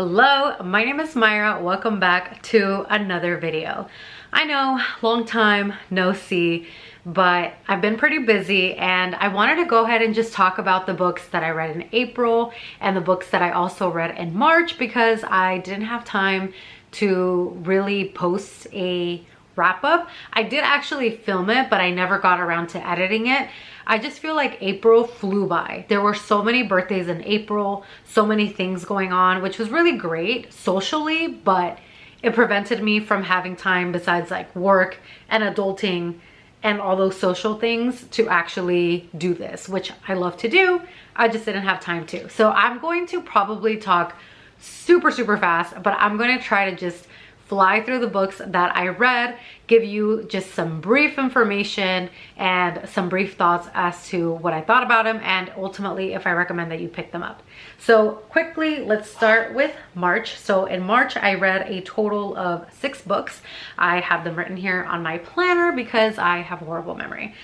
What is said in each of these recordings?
Hello, my name is Myra. Welcome back to another video. I know, long time no see, but I've been pretty busy and I wanted to go ahead and just talk about the books that I read in April and the books that I also read in March because I didn't have time to really post a wrap up. I did actually film it, but I never got around to editing it. I just feel like April flew by. There were so many birthdays in April, so many things going on, which was really great socially, but it prevented me from having time besides like work and adulting and all those social things to actually do this, which I love to do. I just didn't have time to. So I'm going to probably talk super fast, but I'm going to try to just fly through the books that I read, give you just some brief information and some brief thoughts as to what I thought about them and ultimately if I recommend that you pick them up. So quickly, let's start with March. So in March, I read a total of 6 books. I have them written here on my planner because I have a horrible memory.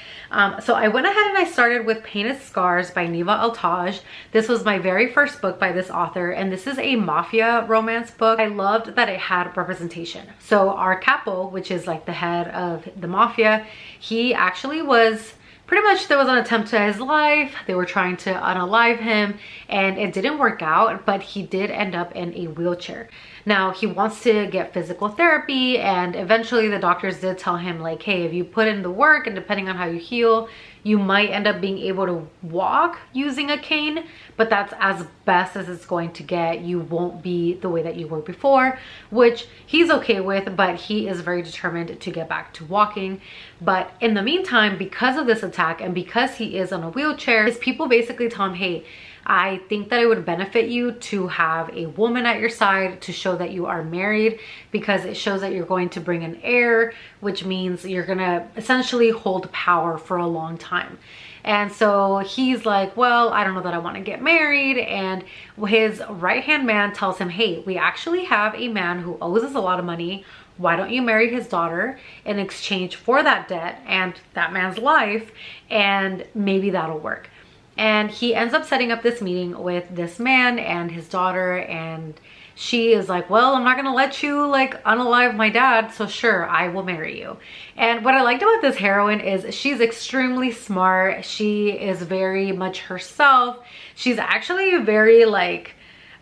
So I went ahead and I started with Painted Scars by Neva Altaj. This was my very first book by this author, and this is a mafia romance book. I loved that it had representation. So our capo, which is like the head of the mafia, he actually was pretty much, there was an attempt to his life. They were trying to unalive him and it didn't work out, but he did end up in a wheelchair. Now he wants to get physical therapy and eventually the doctors did tell him like, hey, if you put in the work and depending on how you heal, you might end up being able to walk using a cane, but that's as best as it's going to get. You won't be the way that you were before, which he's okay with, but he is very determined to get back to walking. But in the meantime, because of this attack and because he is on a wheelchair, his people basically tell him, hey, I think that it would benefit you to have a woman at your side to show that you are married because it shows that you're going to bring an heir, which means you're gonna essentially hold power for a long time. And so he's like, well, I don't know that I want to get married. And his right-hand man tells him, hey, we actually have a man who owes us a lot of money. Why don't you marry his daughter in exchange for that debt and that man's life? And maybe that'll work. And he ends up setting up this meeting with this man and his daughter, and she is like, well, I'm not gonna let you like unalive my dad, so sure, I will marry you. And what I liked about this heroine is she's extremely smart. She is very much herself. She's actually very like,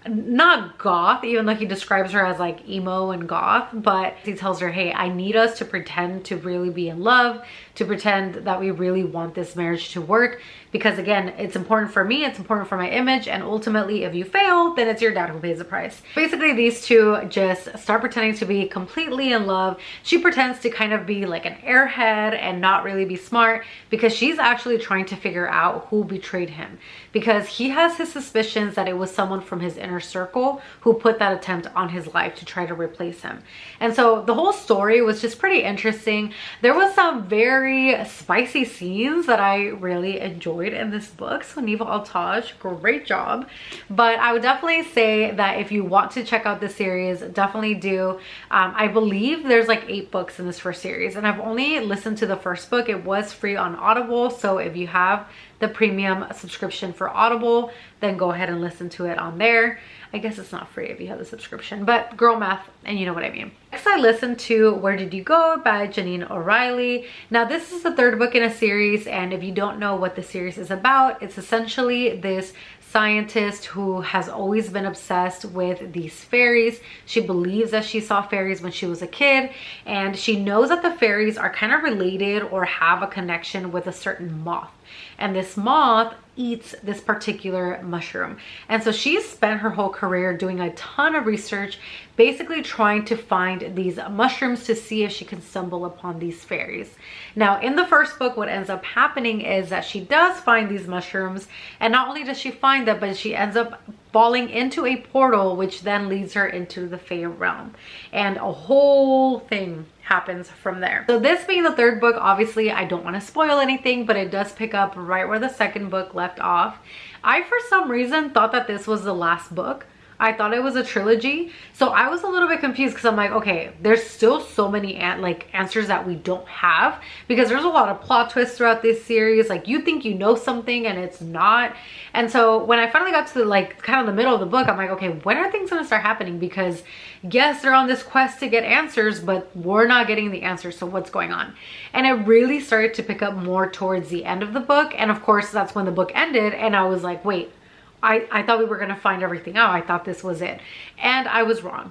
not goth, even though he describes her as like emo and goth, but he tells her, hey, I need us to pretend to really be in love, to pretend that we really want this marriage to work, because again, it's important for me, it's important for my image, and ultimately if you fail, then it's your dad who pays the price. Basically, these two just start pretending to be completely in love. She pretends to kind of be like an airhead and not really be smart because she's actually trying to figure out who betrayed him, because he has his suspicions that it was someone from his inner circle who put that attempt on his life to try to replace him. And so the whole story was just pretty interesting. There was some very spicy scenes that I really enjoyed in this book. So Neva Altaj, great job. But I would definitely say that if you want to check out this series, definitely do. I believe there's like 8 books in this first series, and I've only listened to the first book. It was free on Audible, so if you have the premium subscription for Audible, then go ahead and listen to it on there. I guess it's not free if you have the subscription, but girl math, and you know what I mean. Next, I listened to Where Did You Go by Janine O'Reilly. Now, this is the 3rd book in a series, and if you don't know what the series is about, it's essentially this scientist who has always been obsessed with these fairies. She believes that she saw fairies when she was a kid, and she knows that the fairies are kind of related or have a connection with a certain moth. And this moth eats this particular mushroom. And so she's spent her whole career doing a ton of research, basically trying to find these mushrooms to see if she can stumble upon these fairies. Now, in the first book, what ends up happening is that she does find these mushrooms, and not only does she find them, but she ends up falling into a portal, which then leads her into the Fae realm. And a whole thing happens from there. So this being the 3rd book, obviously I don't want to spoil anything, but it does pick up right where the 2nd book left off. I, for some reason, thought that this was the last book I thought it was a trilogy. So I was a little bit confused because I'm like, okay, there's still so many answers that we don't have, because there's a lot of plot twists throughout this series. Like, you think you know something and it's not. And so when I finally got to the, like, kind of the middle of the book, I'm like, okay, when are things gonna start happening? Because yes, they're on this quest to get answers, but we're not getting the answers. So what's going on? And it really started to pick up more towards the end of the book. And of course, that's when the book ended. And I was like, wait, I thought we were going to find everything out. I thought this was it. And I was wrong.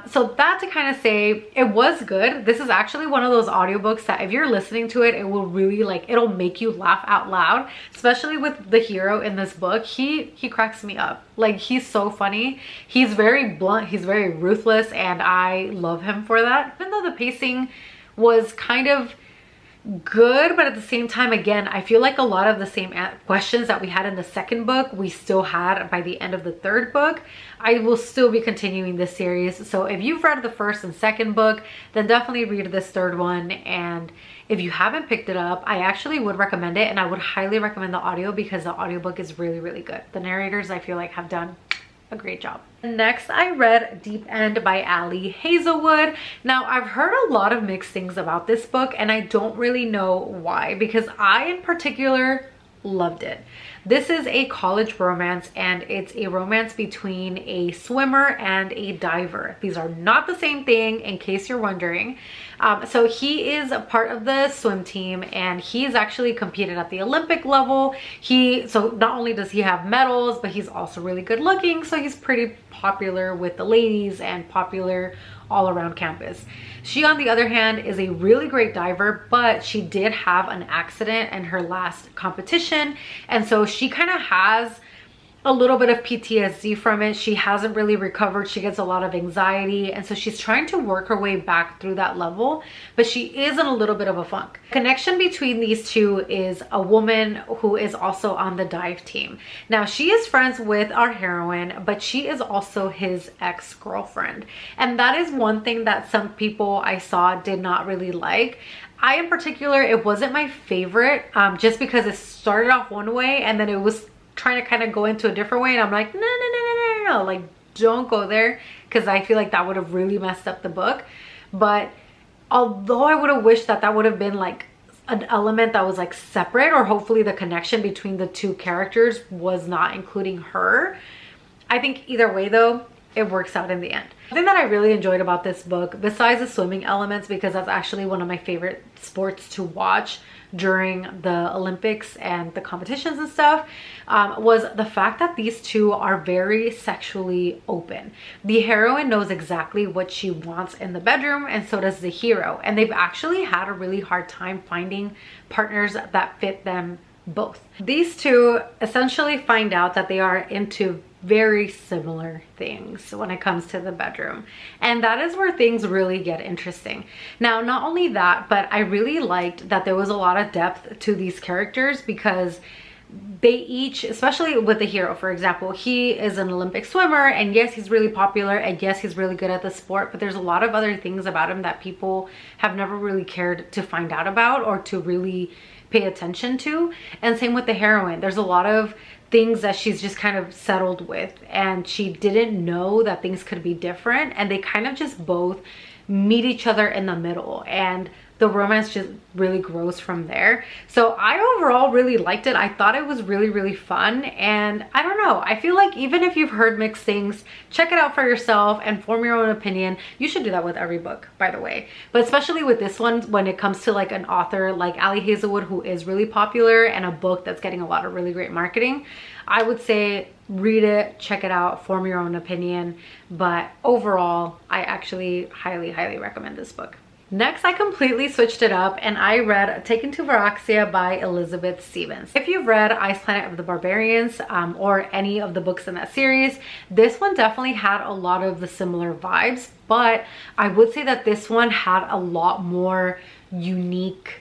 So that to kind of say, it was good. This is actually one of those audiobooks that if you're listening to it, it will really, like, it'll make you laugh out loud, especially with the hero in this book. He cracks me up. Like, he's so funny. He's very blunt. He's very ruthless. And I love him for that. Even though the pacing was kind of good, but at the same time, again, I feel like a lot of the same questions that we had in the second book we still had by the end of the third book. I will still be continuing this series, so if you've read the first and second book, then definitely read this third one. And if you haven't picked it up, I actually would recommend it, and I would highly recommend the audio because the audiobook is really, really good. The narrators, I feel like, have done a great job. Next, I read Deep End by Ali Hazelwood. Now, I've heard a lot of mixed things about this book, and I don't really know why, because I in particular loved it. This is a college romance, and it's a romance between a swimmer and a diver. These are not the same thing, in case you're wondering. So he is a part of the swim team, and he's actually competed at the Olympic level. So not only does he have medals, but he's also really good looking. So he's pretty popular with the ladies and popular all around campus. She, on the other hand, is a really great diver, but she did have an accident in her last competition. And so she kind of has a little bit of PTSD from it. She hasn't really recovered. She gets a lot of anxiety. And so she's trying to work her way back through that level, but she is in a little bit of a funk. Connection between these two is a woman who is also on the dive team. Now, she is friends with our heroine, but she is also his ex-girlfriend. And that is one thing that some people I saw did not really like. I, in particular, it wasn't my favorite, just because it started off one way and then it was trying to kind of go into a different way, and I'm like, no, like, don't go there, because I feel like that would have really messed up the book. But although I would have wished that that would have been like an element that was like separate, or hopefully the connection between the two characters was not including her, I think either way though, it works out in the end. The thing that I really enjoyed about this book, besides the swimming elements, because that's actually one of my favorite sports to watch during the Olympics and the competitions and stuff, was the fact that these two are very sexually open. The heroine knows exactly what she wants in the bedroom, and so does the hero. And they've actually had a really hard time finding partners that fit them both. These two essentially find out that they are into very similar things when it comes to the bedroom, and that is where things really get interesting. Now, not only that, but I really liked that there was a lot of depth to these characters, because they each, especially with the hero, for example, he is an Olympic swimmer, and yes, he's really popular, and yes, he's really good at the sport, but there's a lot of other things about him that people have never really cared to find out about or to really pay attention to. And same with the heroine. There's a lot of things that she's just kind of settled with, and she didn't know that things could be different, and they kind of just both meet each other in the middle, and the romance just really grows from there. So I overall really liked it. I thought it was really, really fun, and I don't know, I feel like even if you've heard mixed things, check it out for yourself and form your own opinion. You should do that with every book, by the way, but especially with this one, when it comes to like an author like Ali Hazelwood, who is really popular, and a book that's getting a lot of really great marketing, I would say read it, check it out, form your own opinion. But overall, I actually highly, highly recommend this book. Next, I completely switched it up and I read Taken to Varaxia by Elizabeth Stevens. If you've read Ice Planet of the Barbarians or any of the books in that series, this one definitely had a lot of the similar vibes, but I would say that this one had a lot more unique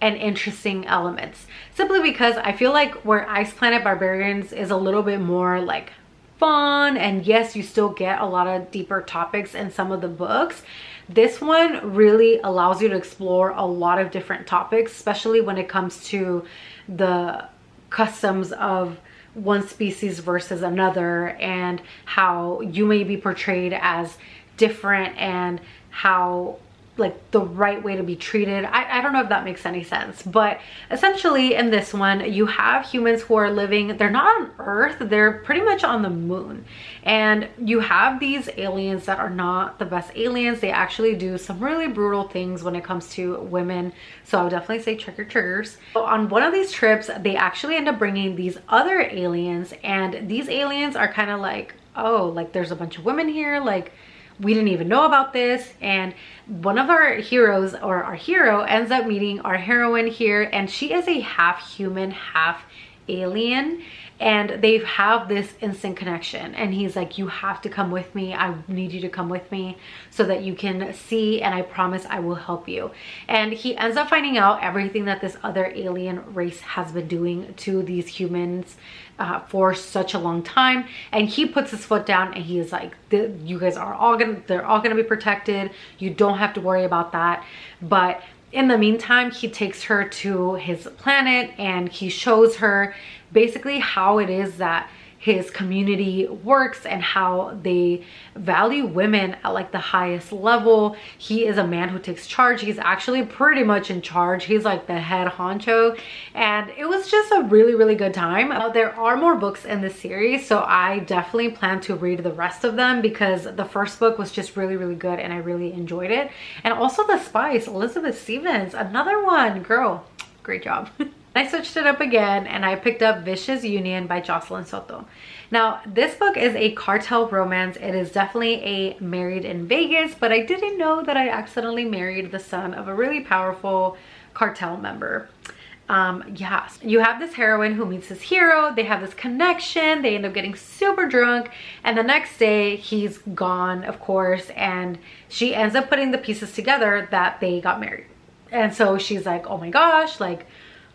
and interesting elements, simply because I feel like where Ice Planet Barbarians is a little bit more like fun, and yes, you still get a lot of deeper topics in some of the books, this one really allows you to explore a lot of different topics, especially when it comes to the customs of one species versus another, and how you may be portrayed as different, and how like the right way to be treated. I don't know if that makes any sense, but essentially in this one you have humans who are living, they're not on Earth, they're pretty much on the moon, and you have these aliens that are not the best aliens. They actually do some really brutal things when it comes to women, so I would definitely say triggers. So on one of these trips they actually end up bringing these other aliens, and these aliens are kind of like, oh, like there's a bunch of women here, like we didn't even know about this. And one of our heroes, or our hero, ends up meeting our heroine here, and she is a half human, half alien, and they have this instant connection, and he's like, you have to come with me, I need you to come with me so that you can see, and I promise I will help you. And he ends up finding out everything that this other alien race has been doing to these humans for such a long time, and he puts his foot down and he is like, you guys are all they're all gonna be protected, you don't have to worry about that. But in the meantime, he takes her to his planet and he shows her basically how it is that his community works and how they value women at like the highest level. He is a man who takes charge. He's actually pretty much in charge. He's like the head honcho, and it was just a really, really good time. There are more books in this series, so I definitely plan to read the rest of them because the first book was just really, really good and I really enjoyed it. And also The Spice, Elizabeth Stevens, another one, girl, great job. I switched it up again and I picked up Vicious Union by Jocelyn Soto. Now, this book is a cartel romance. It is definitely a married in Vegas, but I didn't know that I accidentally married the son of a really powerful cartel member. Yes, you have this heroine who meets his hero. They have this connection. They end up getting super drunk, and the next day he's gone, of course, and she ends up putting the pieces together that they got married. And so she's like, oh my gosh, like,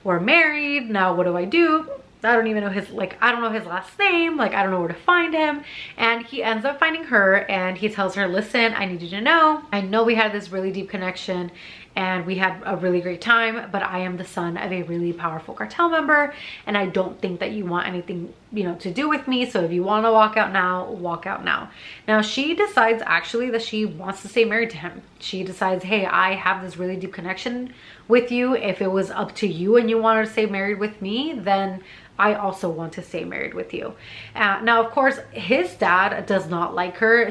we're married now, what do I do? I don't even know his, like, I don't know his last name, like I don't know where to find him. And he ends up finding her and he tells her, listen, I need you to know, I know we had this really deep connection and we had a really great time, but I am the son of a really powerful cartel member and I don't think that you want anything, you know, to do with me. So if you want to walk out now, walk out now. Now she decides actually that she wants to stay married to him. She decides, hey, I have this really deep connection with you. If it was up to you and you wanted to stay married with me, then I also want to stay married with you. Now, of course, his dad does not like her.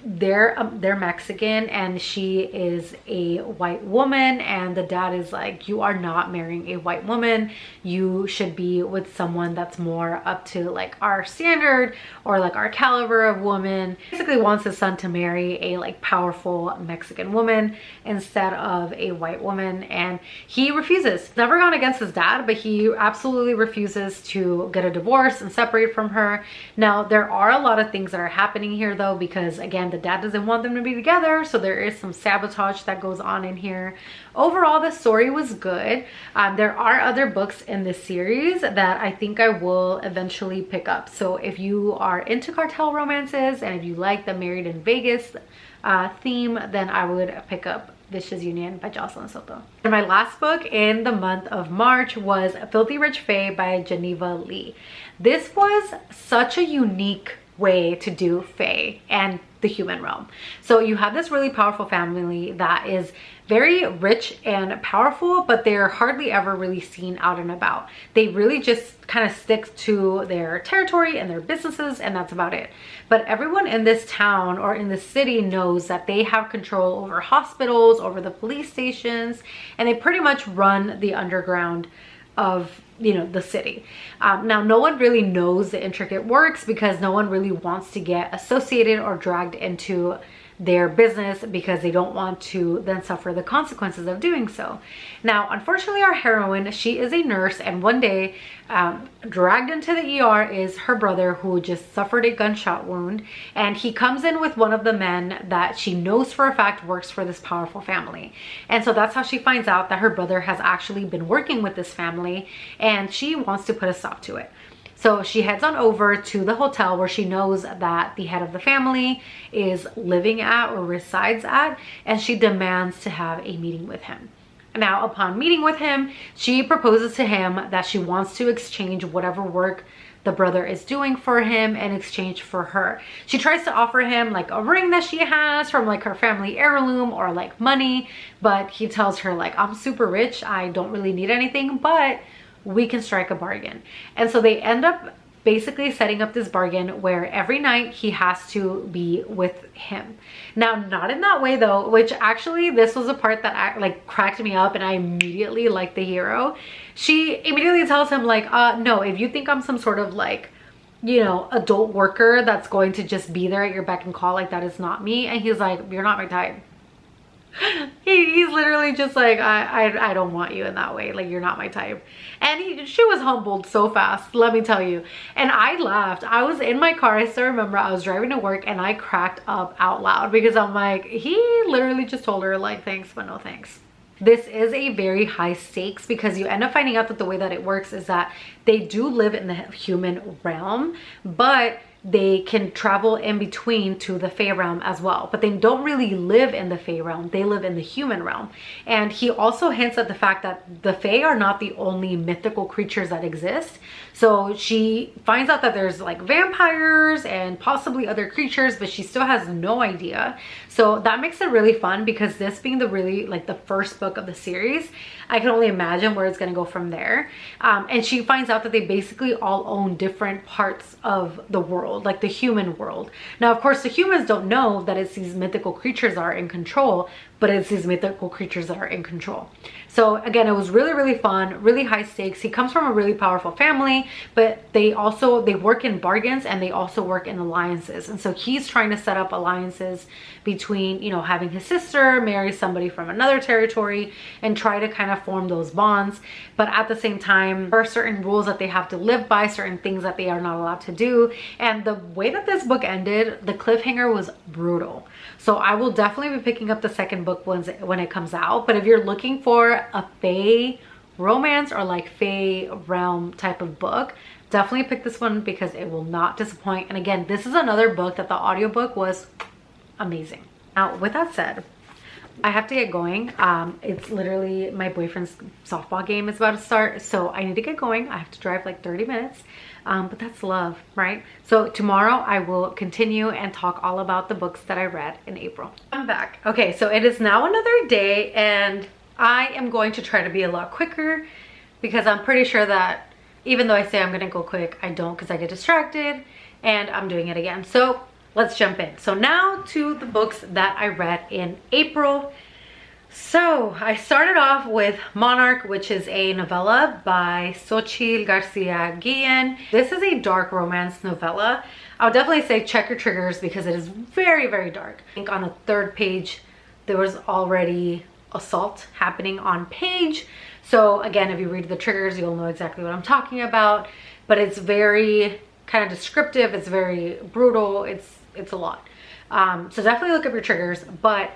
They're Mexican and she is a white woman, and the dad is like, you are not marrying a white woman, you should be with someone that's more up to like our standard or like our caliber of woman. Basically wants his son to marry a like powerful Mexican woman instead of a white woman, and he refuses. Never gone against his dad, but he absolutely refuses to get a divorce and separate from her. Now there are a lot of things that are happening here though, because again, the dad doesn't want them to be together, so there is some sabotage that goes on in here. Overall, the story was good. There are other books in this series that I think I will eventually pick up. So if you are into cartel romances and if you like the Married in Vegas theme, then I would pick up Vicious Union by Jocelyn Soto. And my last book in the month of March was Filthy Rich Fae by Geneva Lee. This was such a unique way to do fae and the human realm. So you have this really powerful family that is very rich and powerful, but they're hardly ever really seen out and about. They really just kind of stick to their territory and their businesses, and that's about it. But everyone in this town or in the city knows that they have control over hospitals, over the police stations, and they pretty much run the underground of, you know, the city. Now no one really knows the intricate works because no one really wants to get associated or dragged into their business because they don't want to then suffer the consequences of doing so. Now, unfortunately, our heroine, she is a nurse, and one day dragged into the ER is her brother who just suffered a gunshot wound, and he comes in with one of the men that she knows for a fact works for this powerful family. And so that's how she finds out that her brother has actually been working with this family, and she wants to put a stop to it. So she heads on over to the hotel where she knows that the head of the family is living at or resides at, and she demands to have a meeting with him. Now, upon meeting with him, she proposes to him that she wants to exchange whatever work the brother is doing for him in exchange for her. She tries to offer him like a ring that she has from like her family heirloom or like money, but he tells her like, I'm super rich, I don't really need anything, but we can strike a bargain. And so they end up basically setting up this bargain where every night he has to be with him. Now, not in that way though, which actually this was a part that like cracked me up, and I immediately liked the hero. She immediately tells him like, no, if you think I'm some sort of like, you know, adult worker that's going to just be there at your beck and call, like that is not me. And he's like, you're not my type. He's literally just like, I don't want you in that way, like you're not my type. And she was humbled so fast, let me tell you. And I laughed. I was in my car, I still remember, I was driving to work, and I cracked up out loud because I'm like, he literally just told her like, thanks but no thanks. This is a very high stakes because you end up finding out that the way that it works is that they do live in the human realm, but they can travel in between to the Fae realm as well, but they don't really live in the Fae realm, they live in the human realm. And he also hints at the fact that the Fae are not the only mythical creatures that exist. So she finds out that there's like vampires and possibly other creatures, but she still has no idea. So that makes it really fun because this being the really like the first book of the series, I can only imagine where it's going to go from there. And she finds out that they basically all own different parts of the world, like the human world. Now, of course, the humans don't know that it's these mythical creatures that are in control, but it's these mythical creatures that are in control. So again, it was really, really fun, really high stakes. He comes from a really powerful family, but they work in bargains and they also work in alliances. And so he's trying to set up alliances between, you know, having his sister marry somebody from another territory and try to kind of form those bonds. But at the same time, there are certain rules that they have to live by, certain things that they are not allowed to do. And the way that this book ended, the cliffhanger was brutal. So I will definitely be picking up the second book when it comes out. But if you're looking for a Fae romance or like Fae realm type of book, definitely pick this one because it will not disappoint. And again, this is another book that the audiobook was amazing. Now, with that said, I have to get going. It's literally my boyfriend's softball game is about to start, so I need to get going. I have to drive like 30 minutes, but that's love, right? So tomorrow I will continue and talk all about the books that I read in April. I'm back. Okay, so it is now another day, and I am going to try to be a lot quicker because I'm pretty sure that even though I say I'm gonna go quick, I don't, because I get distracted and I'm doing it again. So let's jump in. So now to the books that I read in April. So I started off with Monarch, which is a novella by Xochitl Garcia Guillen. This is a dark romance novella. I would definitely say check your triggers because it is very, very dark. I think on the third page, there was already assault happening on page. So again, if you read the triggers, you'll know exactly what I'm talking about, but it's very kind of descriptive. It's very brutal. It's a lot. So definitely look up your triggers, but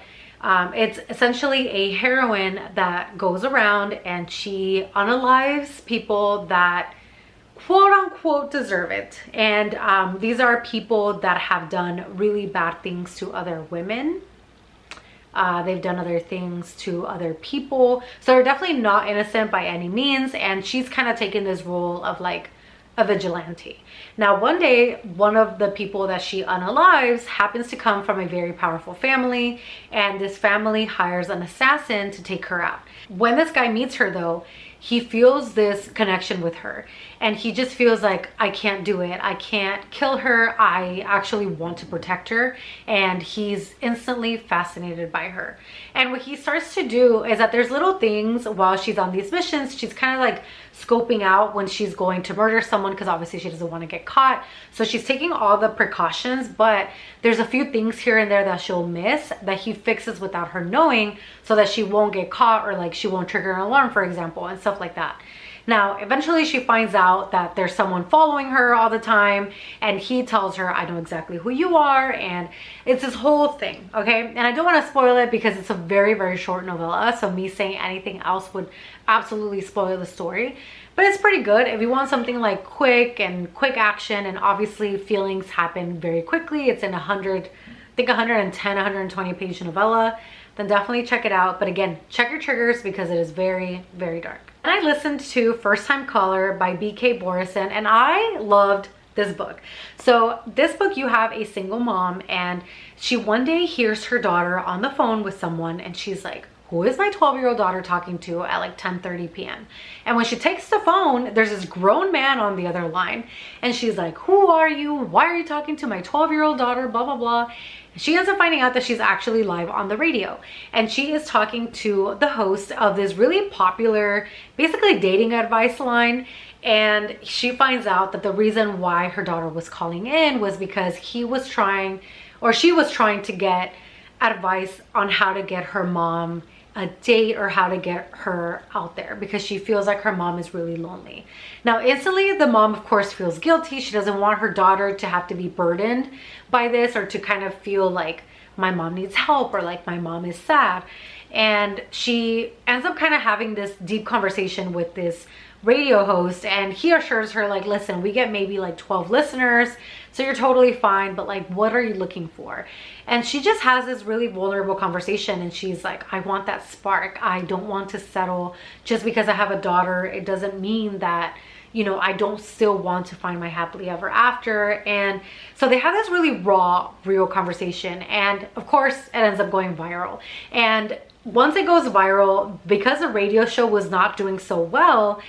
it's essentially a heroine that goes around and she unalives people that quote unquote deserve it. And these are people that have done really bad things to other women. They've done other things to other people. So they're definitely not innocent by any means. And she's kind of taken this role of like a vigilante. Now, one day, one of the people that she unalives happens to come from a very powerful family, and this family hires an assassin to take her out. When this guy meets her though, he feels this connection with her, and he just feels like, I can't do it. I can't kill her. I actually want to protect her. And he's instantly fascinated by her. And what he starts to do is that there's little things while she's on these missions. She's kind of like scoping out when she's going to murder someone, because obviously she doesn't want to get caught. So she's taking all the precautions, but there's a few things here and there that she'll miss that he fixes without her knowing, so that she won't get caught, or like she won't trigger an alarm, for example, and stuff like that. Now, eventually she finds out that there's someone following her all the time, and he tells her, I know exactly who you are, and it's this whole thing, okay? And I don't want to spoil it because it's a very, very short novella, so me saying anything else would absolutely spoil the story. But it's pretty good if you want something like quick action, and obviously feelings happen very quickly. It's in 110, 120 page novella then definitely check it out. But again, check your triggers because it is very, very dark. And I listened to First Time Caller by B.K. Borison, and I loved this book. So this book, you have a single mom, and she one day hears her daughter on the phone with someone, and she's like, who is my 12-year-old daughter talking to at like 10:30 p.m.? And when she takes the phone, there's this grown man on the other line, and she's like, who are you? Why are you talking to my 12-year-old daughter? Blah, blah, blah. And she ends up finding out that she's actually live on the radio, and she is talking to the host of this really popular, basically dating advice line. And she finds out that the reason why her daughter was calling in was because she was trying to get advice on how to get her mom a date or how to get her out there, because she feels like her mom is really lonely. Now, instantly, the mom, of course, feels guilty. She doesn't want her daughter to have to be burdened by this, or to kind of feel like my mom needs help, or like my mom is sad. And she ends up kind of having this deep conversation with this radio host, and he assures her like, listen, we get maybe like 12 listeners, so you're totally fine, but like, what are you looking for? And she just has this really vulnerable conversation, and she's like, I want that spark. I don't want to settle just because I have a daughter. It doesn't mean that, you know, I don't still want to find my happily ever after. And so they have this really raw, real conversation, and of course it ends up going viral. And once it goes viral, because the radio show was not doing so well,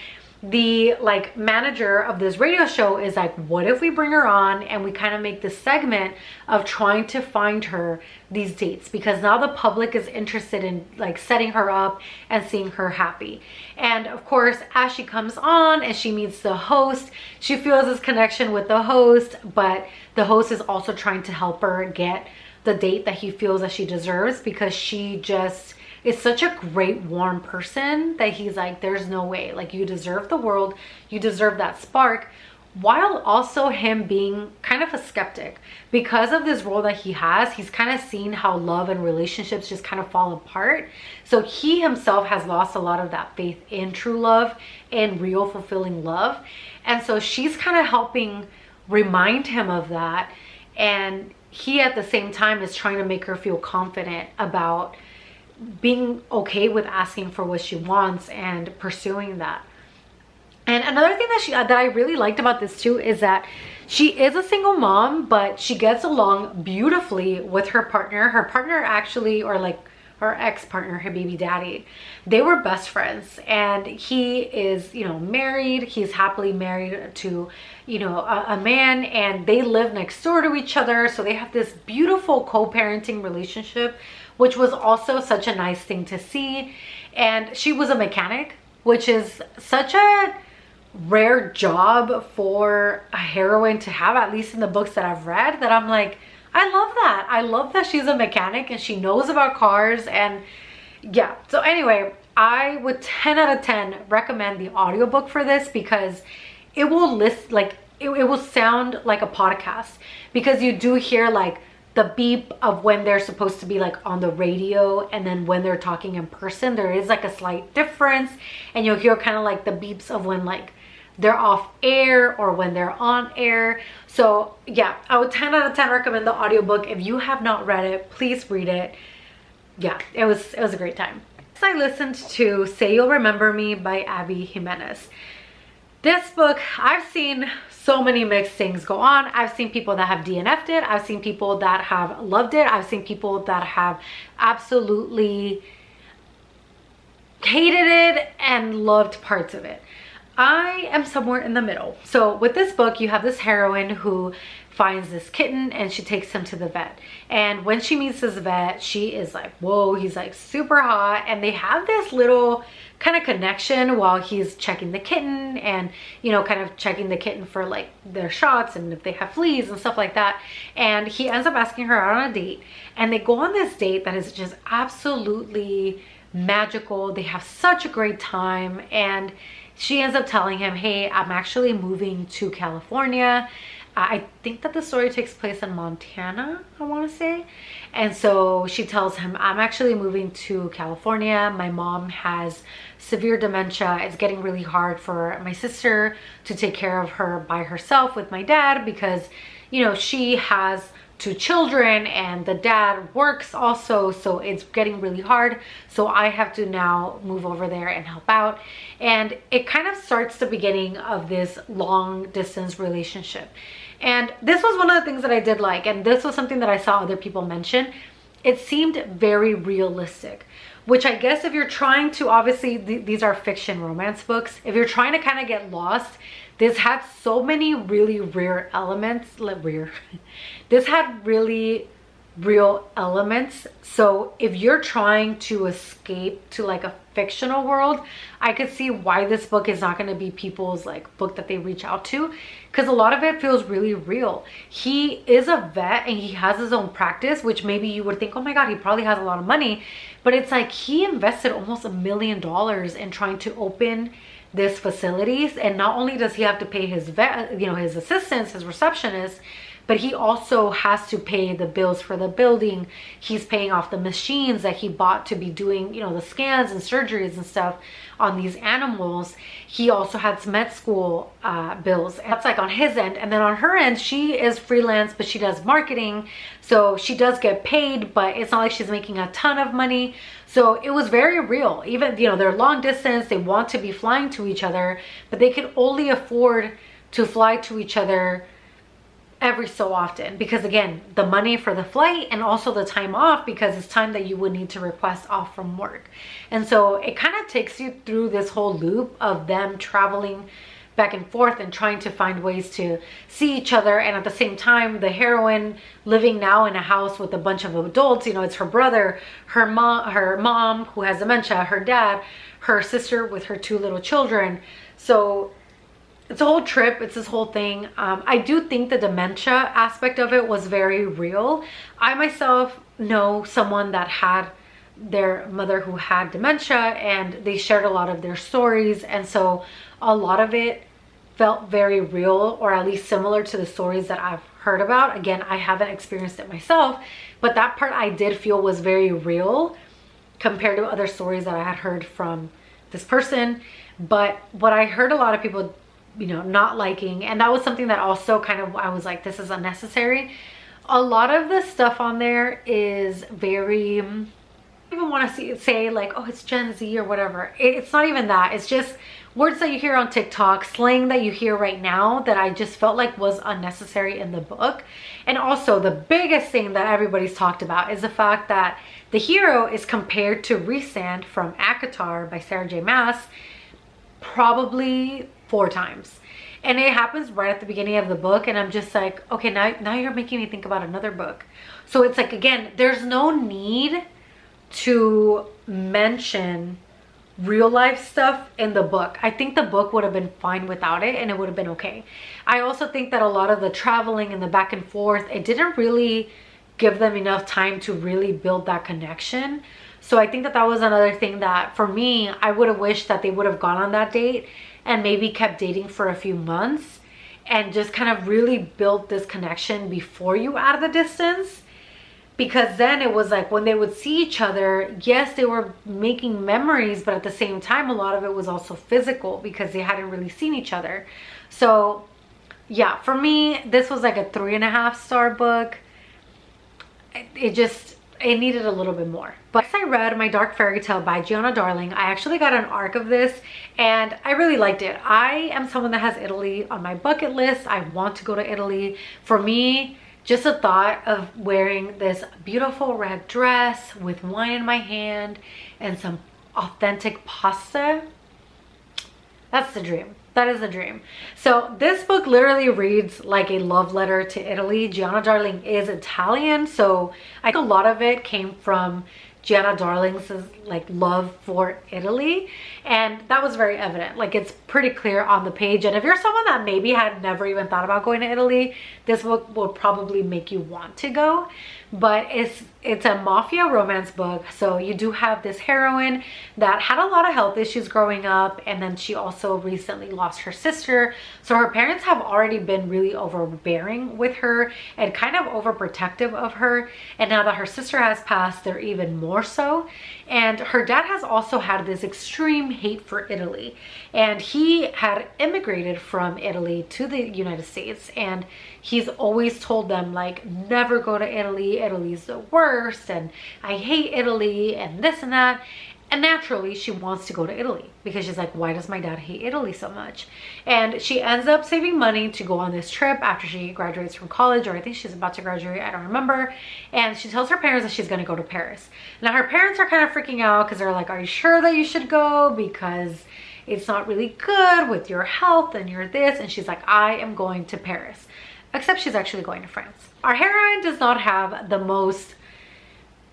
the like manager of this radio show is like, what if we bring her on and we kind of make this segment of trying to find her these dates, because now the public is interested in like setting her up and seeing her happy. And of course, as she comes on and she meets the host, she feels this connection with the host, but the host is also trying to help her get the date that he feels that she deserves, because she just is such a great, warm person that he's like, there's no way, like, you deserve the world, you deserve that spark, while also him being kind of a skeptic. Because of this role that he has, he's kind of seen how love and relationships just kind of fall apart. So he himself has lost a lot of that faith in true love and real fulfilling love. And so she's kind of helping remind him of that. And he at the same time is trying to make her feel confident about being okay with asking for what she wants and pursuing that. And another thing that I really liked about this too is that she is a single mom, but she gets along beautifully with her partner. Her partner actually, or like her ex-partner, her baby daddy, they were best friends, and he is, you know, married. He's happily married to, you know, a man, and they live next door to each other. So they have this beautiful co-parenting relationship, which was also such a nice thing to see. And she was a mechanic, which is such a rare job for a heroine to have, at least in the books that I've read, that I'm like, I love that. I love that she's a mechanic and she knows about cars. And yeah, so anyway, I would 10 out of 10 recommend the audiobook for this, because it will list like it will sound like a podcast, because you do hear like the beep of when they're supposed to be like on the radio, and then when they're talking in person, there is like a slight difference, and you'll hear kind of like the beeps of when like they're off air or when they're on air. So yeah, I would 10 out of 10 recommend the audiobook. If you have not read it, please read it. Yeah, it was a great time. Next, I listened to Say You'll Remember Me by Abby Jimenez. This book, I've seen so many mixed things go on. I've seen people that have DNF'd it. I've seen people that have loved it. I've seen people that have absolutely hated it and loved parts of it. I am somewhere in the middle. So with this book, you have this heroine who finds this kitten and she takes him to the vet. And when she meets this vet, she is like, whoa, he's like super hot. And they have this little kind of connection while he's checking the kitten and, you know, kind of checking the kitten for like their shots and if they have fleas and stuff like that. And he ends up asking her out on a date, and they go on this date that is just absolutely magical. They have such a great time, and she ends up telling him, hey, I'm actually moving to California. I think that the story takes place in Montana, I want to say. And so she tells him, I'm actually moving to California. My mom has severe dementia. It's getting really hard for my sister to take care of her by herself with my dad, because, you know, she has two children, and the dad works also, so it's getting really hard. So I have to now move over there and help out. And it kind of starts the beginning of this long distance relationship. And this was one of the things that I did like, and this was something that I saw other people mention. It seemed very realistic, which I guess if you're trying to, obviously these are fiction romance books, if you're trying to kind of get lost, this had so many really rare elements, this had really real elements. So if you're trying to escape to like a fictional world, I could see why this book is not going to be people's like book that they reach out to, because a lot of it feels really real. He is a vet and he has his own practice, which maybe you would think, oh my god, he probably has a lot of money, but it's like he invested almost $1 million in trying to open this facilities. And not only does he have to pay his vet, you know, his assistants, his receptionists, but he also has to pay the bills for the building. He's paying off the machines that he bought to be doing, you know, the scans and surgeries and stuff on these animals. He also had some med school bills. And that's like on his end. And then on her end, she is freelance, but she does marketing. So she does get paid, but it's not like she's making a ton of money. So it was very real. Even, you know, they're long distance, they want to be flying to each other, but they can only afford to fly to each other every so often, because again, the money for the flight and also the time off, because it's time that you would need to request off from work. And so it kind of takes you through this whole loop of them traveling back and forth and trying to find ways to see each other. And at the same time, the heroine living now in a house with a bunch of adults, you know, it's her brother, her mom who has dementia, her dad, her sister with her two little children. So it's a whole trip. It's this whole thing. I do think the dementia aspect of it was very real. I myself know someone that had their mother who had dementia, and they shared a lot of their stories. And so a lot of it felt very real, or at least similar to the stories that I've heard about. Again, I haven't experienced it myself, but that part I did feel was very real compared to other stories that I had heard from this person. But what I heard a lot of people, you know, not liking, and that was something that also kind of, I was like, this is unnecessary. A lot of the stuff on there is very, I don't even want to say like, oh, it's Gen Z or whatever. It's not even that. It's just words that you hear on TikTok, slang that you hear right now, that I just felt like was unnecessary in the book. And also the biggest thing that everybody's talked about is the fact that the hero is compared to Rhysand from ACOTAR by Sarah J Maas probably 4 times. And it happens right at the beginning of the book, and I'm just like, okay, now you're making me think about another book. So it's like, again, there's no need to mention real life stuff in the book. I think the book would have been fine without it, and it would have been okay. I also think that a lot of the traveling and the back and forth, it didn't really give them enough time to really build that connection. So I think that that was another thing that for me, I would have wished that they would have gone on that date and maybe kept dating for a few months and just kind of really built this connection before you add the distance. Because then it was like when they would see each other, yes, they were making memories, but at the same time, a lot of it was also physical because they hadn't really seen each other. So yeah, for me, this was like a 3.5 star book. It needed a little bit more. But I read My Dark Fairy Tale by Gianna Darling. I actually got an arc of this and I really liked it. I am someone that has Italy on my bucket list. I want to go to Italy. For me, just the thought of wearing this beautiful red dress with wine in my hand and some authentic pasta, that's the dream. That is the dream. So this book literally reads like a love letter to Italy. Gianna Darling is Italian, so I think a lot of it came from Gianna Darling's like love for Italy, and that was very evident. Like, it's pretty clear on the page. And if you're someone that maybe had never even thought about going to Italy, this book will probably make you want to go. but it's a mafia romance book. So you do have this heroine that had a lot of health issues growing up, and then she also recently lost her sister. So her parents have already been really overbearing with her and kind of overprotective of her, and now that her sister has passed, they're even more so. And her dad has also had this extreme hate for Italy, and he had immigrated from Italy to the United States, and he's always told them like, never go to Italy, Italy's the worst, and I hate Italy and this and that. And naturally she wants to go to Italy because she's like, why does my dad hate Italy so much? And she ends up saving money to go on this trip after she graduates from college, or I think she's about to graduate, I don't remember. And she tells her parents that she's going to go to Paris. Now her parents are kind of freaking out because they're like, are you sure that you should go? Because it's not really good with your health and your this. And she's like, I am going to Paris. Except she's actually going to France. Our heroine does not have the most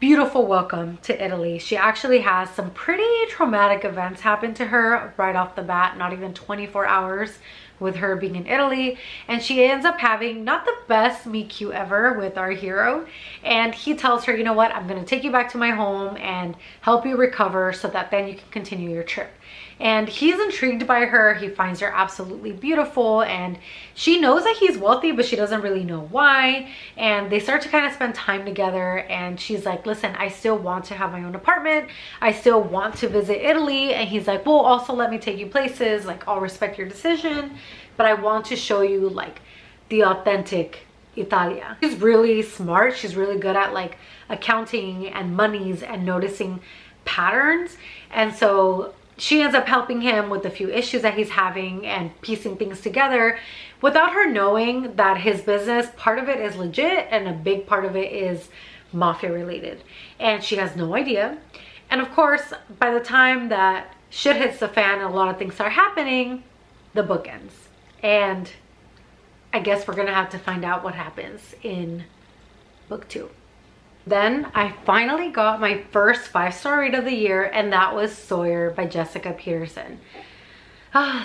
beautiful welcome to Italy. She actually has some pretty traumatic events happen to her right off the bat, not even 24 hours with her being in Italy. And she ends up having not the best meet cute ever with our hero. And he tells her, you know what, I'm going to take you back to my home and help you recover so that then you can continue your trip. And he's intrigued by her. He finds her absolutely beautiful, and she knows that he's wealthy, but she doesn't really know why. And they start to kind of spend time together, and she's like, listen, I still want to have my own apartment. I still want to visit Italy. And he's like, well, also let me take you places. Like, I'll respect your decision, but I want to show you like the authentic Italia. She's really smart. She's really good at like accounting and monies and noticing patterns. And so she ends up helping him with a few issues that he's having and piecing things together without her knowing that his business, part of it is legit and a big part of it is mafia related. And she has no idea. And of course, by the time that shit hits the fan and a lot of things start happening, the book ends. And I guess we're gonna have to find out what happens in book 2. Then I finally got my first 5-star read of the year, and that was Sawyer by Jessica Peterson.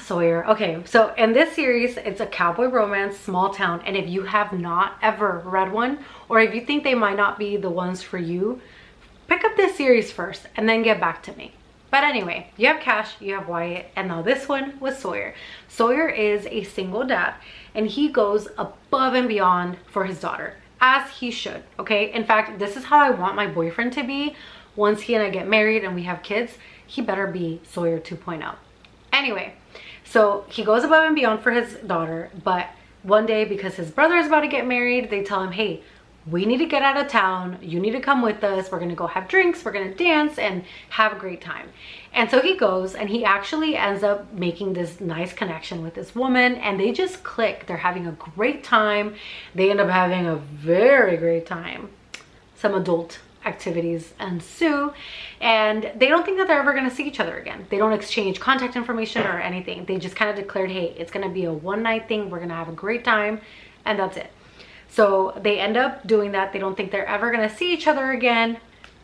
Sawyer. Okay, so in this series, it's a cowboy romance, small town, and if you have not ever read one, or if you think they might not be the ones for you, pick up this series first and then get back to me. But anyway, you have Cash, you have Wyatt, and now this one was Sawyer. Sawyer is a single dad, and he goes above and beyond for his daughter, as he should, okay? In fact, this is how I want my boyfriend to be. Once he and I get married and we have kids, he better be Sawyer 2.0. Anyway, so he goes above and beyond for his daughter, but one day, because his brother is about to get married, they tell him, hey, we need to get out of town. You need to come with us. We're gonna go have drinks, we're gonna dance and have a great time. And so he goes, and he actually ends up making this nice connection with this woman, and they just click. They're having a great time. They end up having a very great time. Some adult activities ensue, and they don't think that they're ever gonna see each other again. They don't exchange contact information or anything. They just kind of declared, hey, it's gonna be a one-night thing. We're gonna have a great time, and that's it. So they end up doing that. They don't think they're ever gonna see each other again,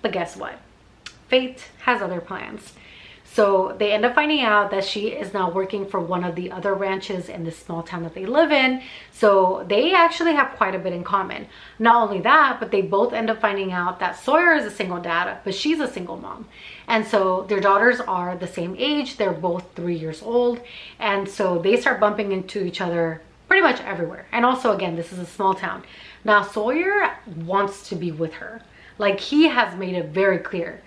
but guess what? Fate has other plans. So they end up finding out that she is now working for one of the other ranches in this small town that they live in. So they actually have quite a bit in common. Not only that, but they both end up finding out that Sawyer is a single dad, but she's a single mom. And so their daughters are the same age. They're both 3 years old. And so they start bumping into each other pretty much everywhere. And also, again, this is a small town. Now Sawyer wants to be with her. Like, he has made it very clear.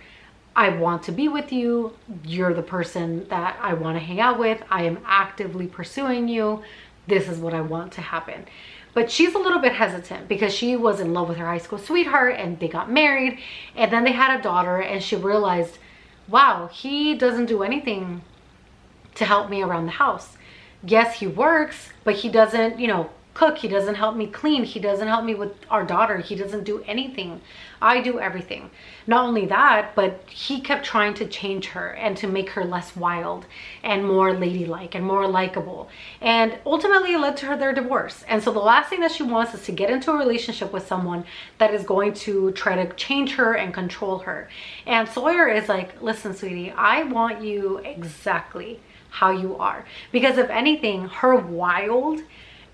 I want to be with you. You're the person that I want to hang out with. I am actively pursuing you. This is what I want to happen. But she's a little bit hesitant because she was in love with her high school sweetheart and they got married, and then they had a daughter, and she realized, wow, he doesn't do anything to help me around the house. Yes, he works, but he doesn't, you know, cook. He doesn't help me clean. He doesn't help me with our daughter. He doesn't do anything. I do everything. Not only that, but he kept trying to change her and to make her less wild and more ladylike and more likable. And ultimately it led to their divorce. And so the last thing that she wants is to get into a relationship with someone that is going to try to change her and control her. And Sawyer is like, listen, sweetie, I want you exactly how you are. Because if anything, her wild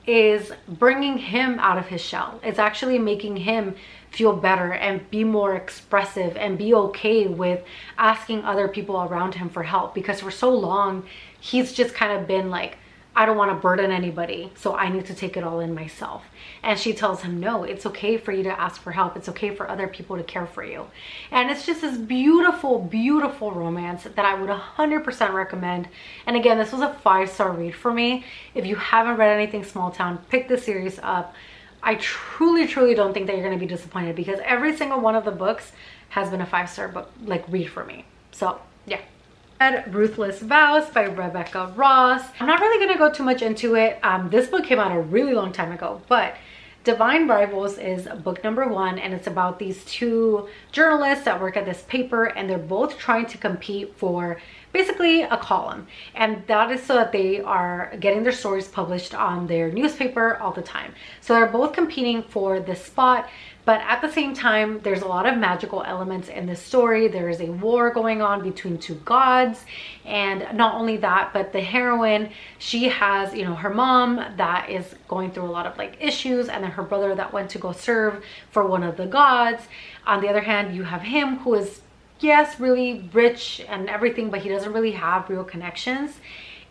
is bringing him out of his shell. It's actually making him feel better and be more expressive and be okay with asking other people around him for help, because for so long he's just kind of been like, I don't want to burden anybody, so I need to take it all in myself. And she tells him, no, it's okay for you to ask for help. It's okay for other people to care for you. And it's just this beautiful, beautiful romance that I would 100% recommend. And again, this was a 5-star read for me. If you haven't read anything small town, pick this series up. I truly, truly don't think that you're going to be disappointed, because every single one of the books has been a 5-star book, like, read for me. So yeah. Ruthless Vows by Rebecca Ross. I'm not really going to go too much into it. This book came out a really long time ago, but Divine Rivals is book number 1, and it's about these 2 journalists that work at this paper, and they're both trying to compete for basically a column, and that is so that they are getting their stories published on their newspaper all the time. So they're both competing for this spot, but at the same time there's a lot of magical elements in this story. There is a war going on between 2 gods, and not only that, but the heroine, she has, you know, her mom that is going through a lot of like issues, and then her brother that went to go serve for one of the gods. On the other hand, you have him who is, yes, really rich and everything, but he doesn't really have real connections.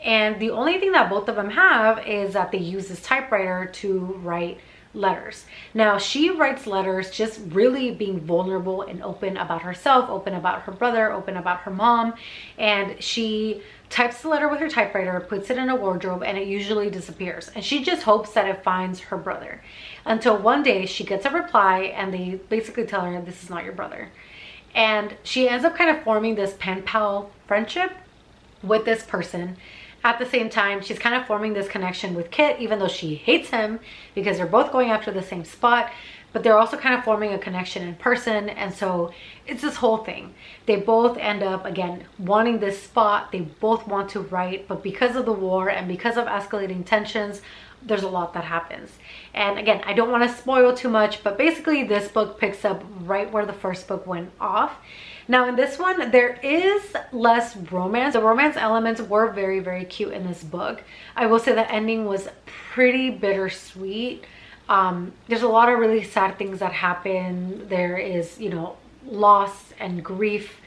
And the only thing that both of them have is that they use this typewriter to write letters. Now, she writes letters just really being vulnerable and open about herself, open about her brother, open about her mom. And she types the letter with her typewriter, puts it in a wardrobe, and it usually disappears. And she just hopes that it finds her brother, until one day she gets a reply and they basically tell her, this is not your brother. And she ends up kind of forming this pen pal friendship with this person. At the same time, she's kind of forming this connection with Kit, even though she hates him, because they're both going after the same spot, but they're also kind of forming a connection in person. And so it's this whole thing. They both end up, again, wanting this spot. They both want to write, but because of the war and because of escalating tensions, there's a lot that happens. And again, I don't want to spoil too much, but basically this book picks up right where the first book went off. Now in this one, there is less romance. The romance elements were very, very cute in this book. I will say the ending was pretty bittersweet. There's a lot of really sad things that happen. There is, you know, loss and grief,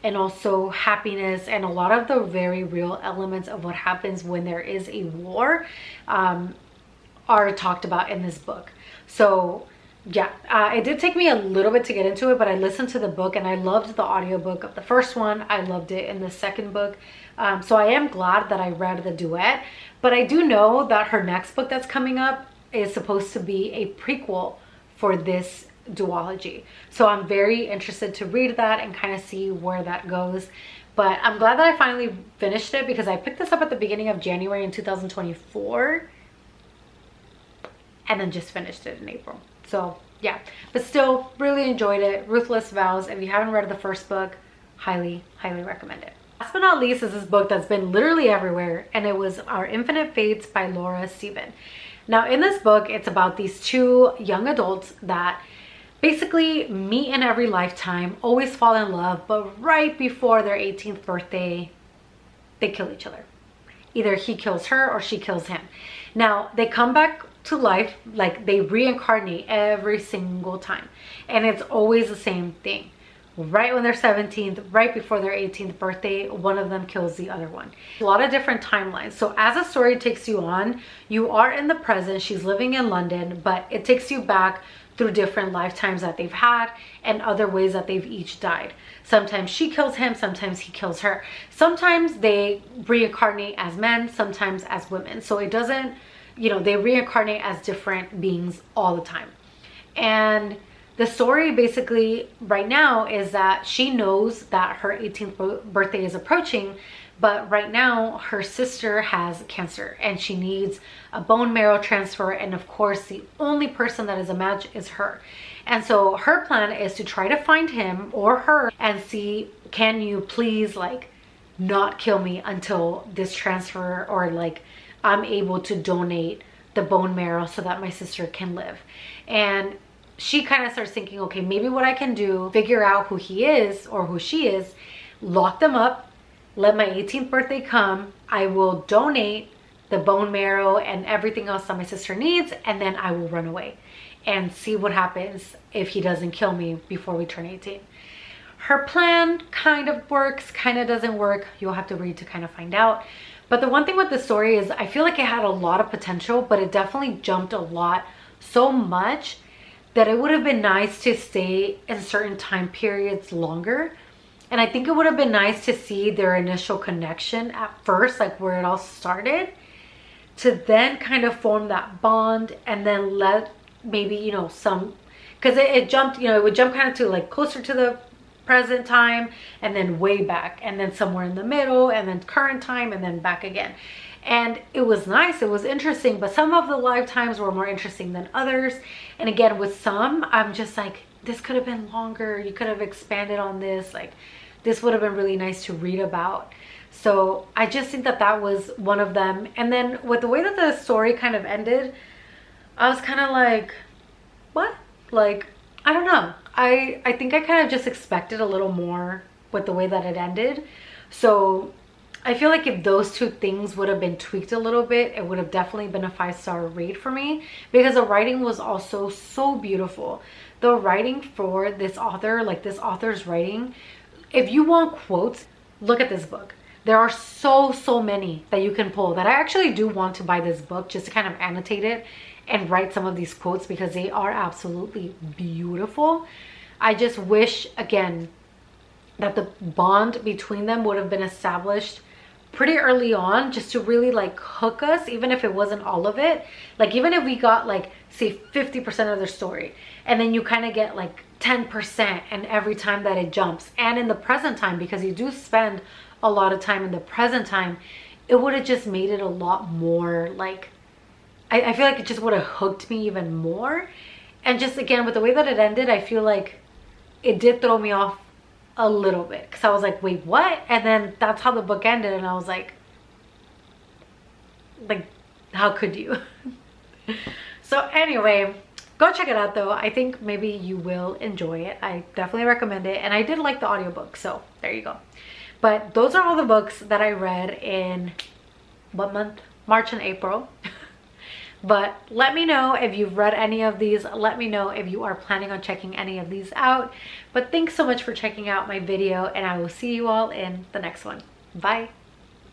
and also happiness, and a lot of the very real elements of what happens when there is a war are talked about in this book. So yeah, it did take me a little bit to get into it, but I listened to the book and I loved the audiobook of the first one. I loved it in the second book. So I am glad that I read the duet, but I do know that her next book that's coming up is supposed to be a prequel for this duology. So I'm very interested to read that and kind of see where that goes. But I'm glad that I finally finished it, because I picked this up at the beginning of January in 2024 and then just finished it in April. So yeah, but still really enjoyed it. Ruthless Vows. If you haven't read the first book, highly, highly recommend it. Last but not least is this book that's been literally everywhere, and it was Our Infinite Fates by Laura Steven. Now in this book, it's about these 2 young adults that basically meet in every lifetime, always fall in love, but right before their 18th birthday, they kill each other. Either he kills her or she kills him. Now they come back to life, like they reincarnate every single time, and it's always the same thing. Right when they're 17th, right before their 18th birthday, one of them kills the other one. A lot of different timelines. So as a story takes you on, you are in the present. She's living in London, but it takes you back through different lifetimes that they've had and other ways that they've each died. Sometimes she kills him, sometimes he kills her. Sometimes they reincarnate as men, sometimes as women. So it doesn't, you know, they reincarnate as different beings all the time. And the story basically right now is that she knows that her 18th birthday is approaching, but right now her sister has cancer and she needs a bone marrow transfer, and of course the only person that is a match is her. And so her plan is to try to find him or her and see, can you please like not kill me until this transfer, or like I'm able to donate the bone marrow so that my sister can live. And she kind of starts thinking, okay, maybe what I can do, figure out who he is or who she is, lock them up, let my 18th birthday come, I will donate the bone marrow and everything else that my sister needs, and then I will run away. and see what happens if he doesn't kill me before we turn 18. Her plan kind of works, kind of doesn't work. You'll have to read to kind of find out. But the one thing with the story is I feel like it had a lot of potential, but it definitely jumped a lot, so much that it would have been nice to stay in certain time periods longer. And I think it would have been nice to see their initial connection at first, like where it all started, to then kind of form that bond, and then let maybe, you know, some, because it jumped, you know, it would jump kind of to like closer to the present time, and then way back, and then somewhere in the middle, and then current time, and then back again. And it was nice, it was interesting, but some of the lifetimes were more interesting than others. And again, with some, I'm just like, this could have been longer, you could have expanded on this, like this would have been really nice to read about. So I just think that that was one of them. And then with the way that the story kind of ended, I was kind of like, what? Like, I don't know. I think I kind of just expected a little more with the way that it ended. So I feel like if those two things would have been tweaked a little bit, it would have definitely been a 5-star read for me, because the writing was also so beautiful. The writing for this author, like this author's writing, if you want quotes, look at this book. There are so many that you can pull that I actually do want to buy this book just to kind of annotate it and write some of these quotes, because they are absolutely beautiful. I just wish, again, that the bond between them would have been established pretty early on, just to really like hook us, even if it wasn't all of it. Like even if we got like, say 50% of their story, and then you kind of get like 10% and every time that it jumps, and in the present time, because you do spend a lot of time in the present time, it would have just made it a lot more like, I feel like it just would have hooked me even more. And just again, with the way that it ended, I feel like it did throw me off a little bit, because I was like, wait, what? And then that's how the book ended, and I was like, how could you? So anyway, go check it out though. I think maybe you will enjoy it. I definitely recommend it, and I did like the audiobook, so there you go. But those are all the books that I read in, what month? March and April. But let me know if you've read any of these. Let me know if you are planning on checking any of these out. But thanks so much for checking out my video, and I will see you all in the next one. Bye.